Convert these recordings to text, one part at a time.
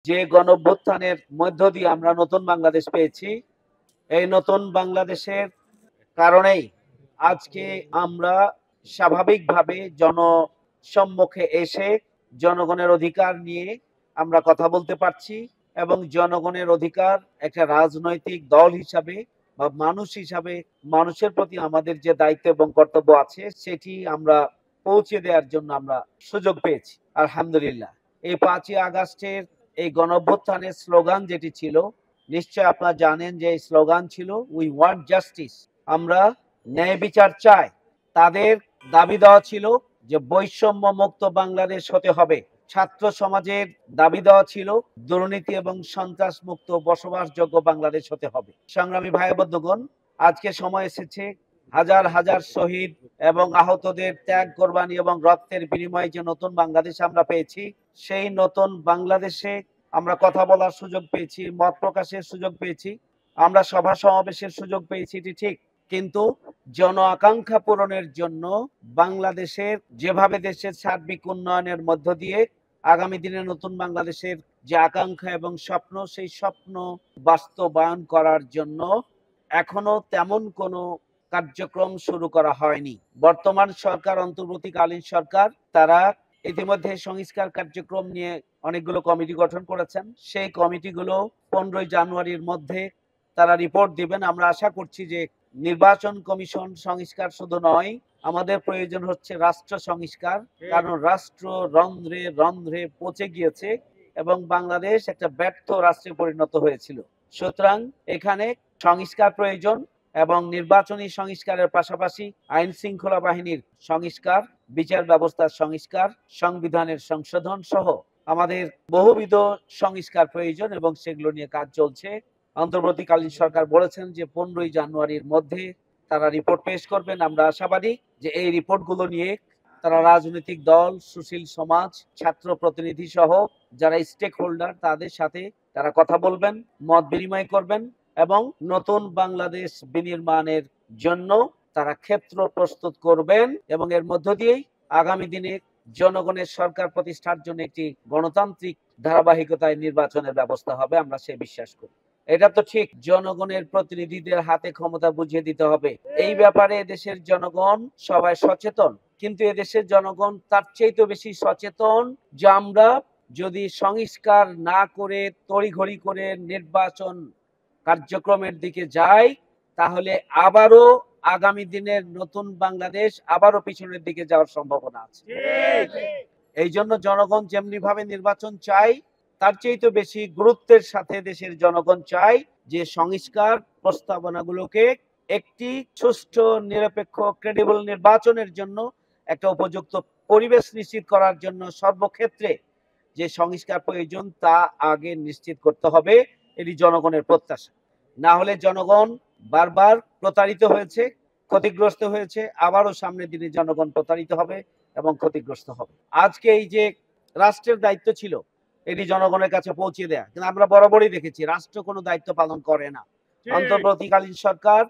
যে গণঅভ্যুত্থানের মধ্য দিয়ে আমরা নতুন বাংলাদেশ পেয়েছি, এই নতুন বাংলাদেশের কারণেই আজকে আমরা স্বাভাবিকভাবে জনসম্মুখে এসে জনগণের অধিকার নিয়ে আমরা কথা বলতে পারছি এবং জনগণের অধিকার একটা রাজনৈতিক দল হিসাবে বা মানুষ হিসাবে মানুষের প্রতি আমাদের যে দায়িত্ব এবং কর্তব্য আছে সেটি আমরা পৌঁছে দেওয়ার জন্য আমরা সুযোগ পেয়েছি। আলহামদুলিল্লাহ। এই 5ই আগস্টের এই গণঅভ্যুত্থানের স্লোগান যেটি ছিল, নিশ্চয় আপনারা জানেন যে এই স্লোগান ছিল উই ওয়ান্ট জাস্টিস, আমরা ন্যায় বিচার চাই। তাদের দাবি দেওয়া ছিল যে বৈষম্য মুক্ত বাংলাদেশ হতে হবে। ছাত্র সমাজের দাবি দেওয়া ছিল দুর্নীতি এবং সন্ত্রাস মুক্ত বসবাসযোগ্য বাংলাদেশ হতে হবে। সংগ্রামী ভাই বন্ধুগণ, আজকে সময় এসেছে হাজার হাজার শহীদ এবং আহতদের ত্যাগ কোরবানি এবং রক্তের বিনিময়ে যে নতুন বাংলাদেশ আমরা পেয়েছি, সেই নতুন বাংলাদেশে আমরা কথা বলার সুযোগ পেয়েছি, মত প্রকাশের সুযোগ পেয়েছি, আমরা সভা সমাবেশের সুযোগ পেয়েছি, এটি ঠিক। কিন্তু জন আকাঙ্ক্ষা পূরণের জন্য বাংলাদেশের যেভাবে দেশের সার্বিক উন্নয়নের মধ্য দিয়ে আগামী দিনে নতুন বাংলাদেশের যে আকাঙ্ক্ষা এবং স্বপ্ন, সেই স্বপ্ন বাস্তবায়ন করার জন্য এখনো তেমন কোনো কার্যক্রম শুরু করা হয়নি। বর্তমান সরকার, অন্তর্বর্তীকালীন সরকার, তারা ইতিমধ্যে সংস্কার কার্যক্রম নিয়ে অনেকগুলো কমিটি গঠন করেছেন। সেই কমিটিগুলো 15 জানুয়ারির মধ্যে তারা রিপোর্ট দিবেন। আমরা আশা করছি যে নির্বাচন কমিশন সংস্কার শুধু নয়, আমাদের প্রয়োজন হচ্ছে রাষ্ট্র সংস্কার, কারণ রাষ্ট্র রন্ধ্রে রন্ধ্রে পচে গিয়েছে এবং বাংলাদেশ একটা ব্যর্থ রাষ্ট্রে পরিণত হয়েছিল। সুতরাং এখানে সংস্কার প্রয়োজন এবং নির্বাচনী সংস্কারের পাশাপাশি আইন শৃঙ্খলা বাহিনীর সংস্কার, বিচার ব্যবস্থার সংস্কার, সংবিধানের সংশোধন সহ আমাদের বহুবিধ সংস্কার প্রয়োজন এবং সেগুলো নিয়ে কাজ চলছে। অন্তর্বর্তীকালীন সরকার বলেছেন যে 15 জানুয়ারির মধ্যে তারা রিপোর্ট পেশ করবেন। আমরা আশাবাদী যে এই রিপোর্টগুলো নিয়ে তারা রাজনৈতিক দল, সুশীল সমাজ, ছাত্র প্রতিনিধি সহ যারা স্টেক হোল্ডার তাদের সাথে তারা কথা বলবেন, মত বিনিময় করবেন এবং নতুন বাংলাদেশ বিনির্মাণের জন্য তারা ক্ষেত্র প্রস্তুত করবেন এবং এর মধ্য দিয়েই আগামী দিনে জনগণের সরকার প্রতিষ্ঠার জন্য একটি গণতান্ত্রিক ধারাবাহিকতায় নির্বাচনের ব্যবস্থা হবে, আমরা সে বিশ্বাস করি। এটা তো ঠিক, জনগণের প্রতিনিধিদের হাতে ক্ষমতা বুঝিয়ে দিতে হবে। এই ব্যাপারে দেশের জনগণ সবাই সচেতন, কিন্তু এদেশের জনগণ তার চেয়ে বেশি সচেতন যে আমরা যদি সংস্কার না করে তড়িঘড়ি করে নির্বাচন কার্যক্রমের দিকে যাই, তাহলে আবারও আগামী দিনের নতুন বাংলাদেশ আবারও পিছনের দিকে যাওয়ার সম্ভাবনা আছে। এই জন্য জনগণ যেমনি ভাবে নির্বাচন চাই, তার চেয়ে বেশি গুরুত্বের সাথে দেশের জনগণ চাই যে সংস্কার প্রস্তাবনাগুলোকে একটি সুষ্ঠু, নিরপেক্ষ, ক্রেডিবল নির্বাচনের জন্য একটা উপযুক্ত পরিবেশ নিশ্চিত করার জন্য সর্বক্ষেত্রে যে সংস্কার প্রয়োজন তা আগে নিশ্চিত করতে হবে। এটি জনগণের প্রত্যাশা। না হলে জনগণ বারবার প্রতারিত হয়েছে, ক্ষতিগ্রস্ত হয়েছে, আবারও সামনের দিনে জনগণ প্রতারিত হবে এবং ক্ষতিগ্রস্ত হবে। আজকে এই যে রাষ্ট্রের দায়িত্ব ছিল এটি জনগণের কাছে পৌঁছে দেয়া, কিন্তু আমরা বরাবরই দেখেছি রাষ্ট্র কোনো দায়িত্ব পালন করে না। অন্তর্বর্তীকালীন সরকার,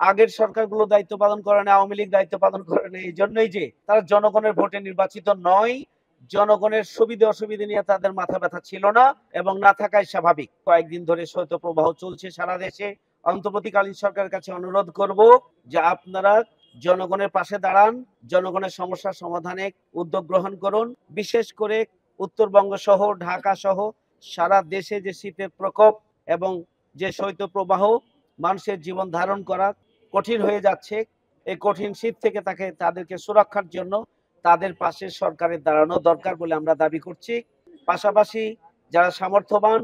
আগের সরকারগুলো দায়িত্ব পালন করে না, আওয়ামী লীগ দায়িত্ব পালন করে না, এই জন্যই যে তারা জনগণের ভোটে নির্বাচিত নয়। জনগণের সুবিধা অসুবিধা নিয়ে তাদের মাথা ব্যথা ছিল না এবং না থাকাই স্বাভাবিক। কয়েকদিন ধরে শৈত্যপ্রবাহ চলছে সারা দেশে। অন্তর্বর্তীকালীন সরকারের কাছে অনুরোধ করব যে আপনারা জনগণের পাশে দাঁড়ান, জনগণের সমস্যা সমাধানে উদ্যোগ গ্রহণ করুন। বিশেষ করে উত্তরবঙ্গ সহ ঢাকা সহ সারা দেশে যে শীতের প্রকোপ এবং যে শৈত্যপ্রবাহ, মানুষের জীবন ধারণ করা কঠিন হয়ে যাচ্ছে, এই কঠিন শীত থেকে তাদেরকে সুরক্ষার জন্য তাদের পাশে সরকারের দাঁড়ানো দরকার বলে আমরা দাবি করছি। পাশাপাশি যারা সামর্থ্যবান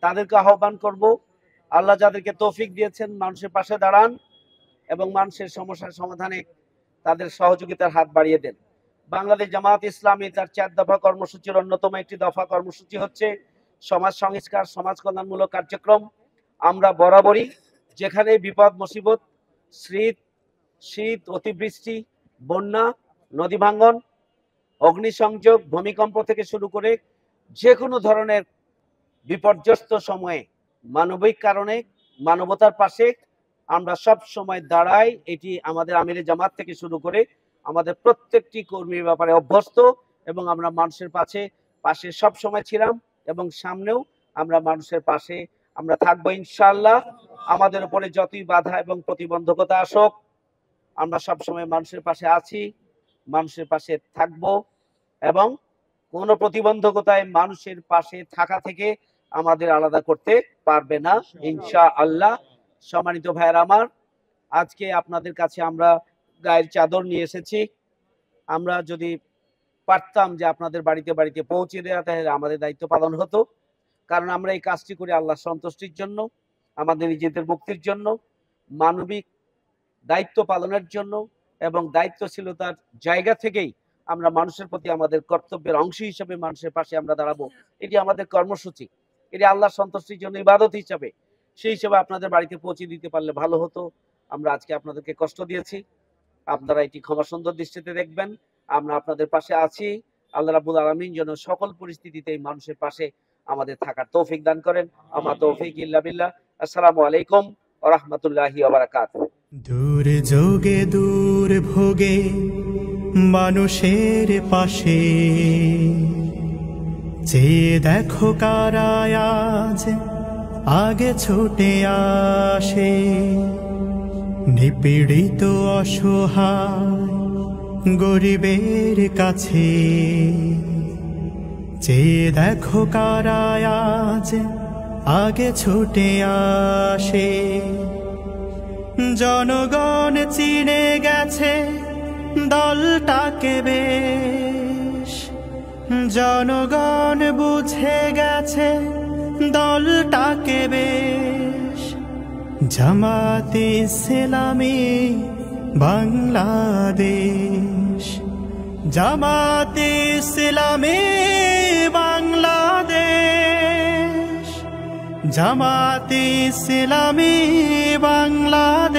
তাদেরকে আহ্বান করব, আল্লাহ যাদেরকে তৌফিক দিয়েছেন মানুষের পাশে দাঁড়ান এবং মানুষের সমস্যার সমাধানে তাদের সহযোগিতার হাত বাড়িয়ে দেন। বাংলাদেশ জামায়াত ইসলামী তার 4 দফা কর্মসূচির অন্যতম একটি দফা কর্মসূচি হচ্ছে সমাজ সংস্কার, সমাজ কল্যাণমূলক কার্যক্রম। আমরা বরাবরই যেখানে বিপদ মুসিবত, শীত, অতিবৃষ্টি, বন্যা, নদী ভাঙ্গন, অগ্নিসংযোগ, ভূমিকম্প থেকে শুরু করে যে কোনো ধরনের বিপর্যস্ত সময়ে মানবিক কারণে মানবতার পাশে আমরা সব সময় দাঁড়াই। এটি আমাদের আমিরে জামাত থেকে শুরু করে আমাদের প্রত্যেকটি কর্মীর ব্যাপারে অভ্যস্ত এবং আমরা মানুষের পাশে সব সময় ছিলাম এবং সামনেও আমরা মানুষের পাশে আমরা থাকবো ইনশাআল্লাহ। আমাদের উপরে যতই বাধা এবং প্রতিবন্ধকতা আসুক, আমরা সবসময় মানুষের পাশে আছি, মানুষের পাশে থাকবো, এবং কোনো প্রতিবন্ধকতায় মানুষের পাশে থাকা থেকে আমাদের আলাদা করতে পারবে না ইনশাআল্লাহ। সম্মানিত ভাইয়েরা আমার, আজকে আপনাদের কাছে আমরা গায়ের চাদর নিয়ে এসেছি। আমরা যদি পারতাম যে আপনাদের বাড়িতে বাড়িতে পৌঁছে দেওয়া, তাহলে আমাদের দায়িত্ব পালন হতো। কারণ আমরা এই কাজটি করি আল্লাহর সন্তুষ্টির জন্য, আমাদের নিজেদের মুক্তির জন্য, মানবিক দায়িত্ব পালনের জন্য, এবং দায়িত্বশীলতার জায়গা থেকেই আমরা মানুষের প্রতি আমাদের কর্তব্যের অংশ হিসেবে মানুষের পাশে আমরা দাঁড়াবো। এটি আমাদের কর্মসূচি, এটি আল্লাহর সন্তুষ্টির জন্য ইবাদত হিসাবে। সেই হিসেবে আপনাদের বাড়িতে পৌঁছে দিতে পারলে ভালো হতো। আমরা আজকে আপনাদেরকে কষ্ট দিয়েছি, আপনারা এটি ক্ষমা সুন্দর দৃষ্টিতে দেখবেন। আমরা আপনাদের পাশে আছি। আল্লাহ রাব্বুল আলামিন যেন সকল পরিস্থিতিতেই মানুষের পাশে আমাদের থাকার তৌফিক দান করেন। আমা তৌফিক ইল্লা বিল্লাহ। আসসালামু আলাইকুম ওয়া রাহমাতুল্লাহি ওয়া বারাকাতুহু। দূর যোগে দূর ভোগে মানুষের পাশে, চেয়ে দেখো কারা আজ আগে ছুটে আসে। নিপীড়িত অসহায় গরিবের কাছে, চেয়ে দেখো কারা আজ আগে ছুটে আসে। জনগণ চিনে গেছে দলটাকে বেশ, জনগণ বুঝে গেছে দলটাকে বেশ। জামাতে ইসলামী বাংলাদেশ, জামাতে ইসলামী বাংলাদেশ, জামাতে ইসলামী বাংলাদেশ।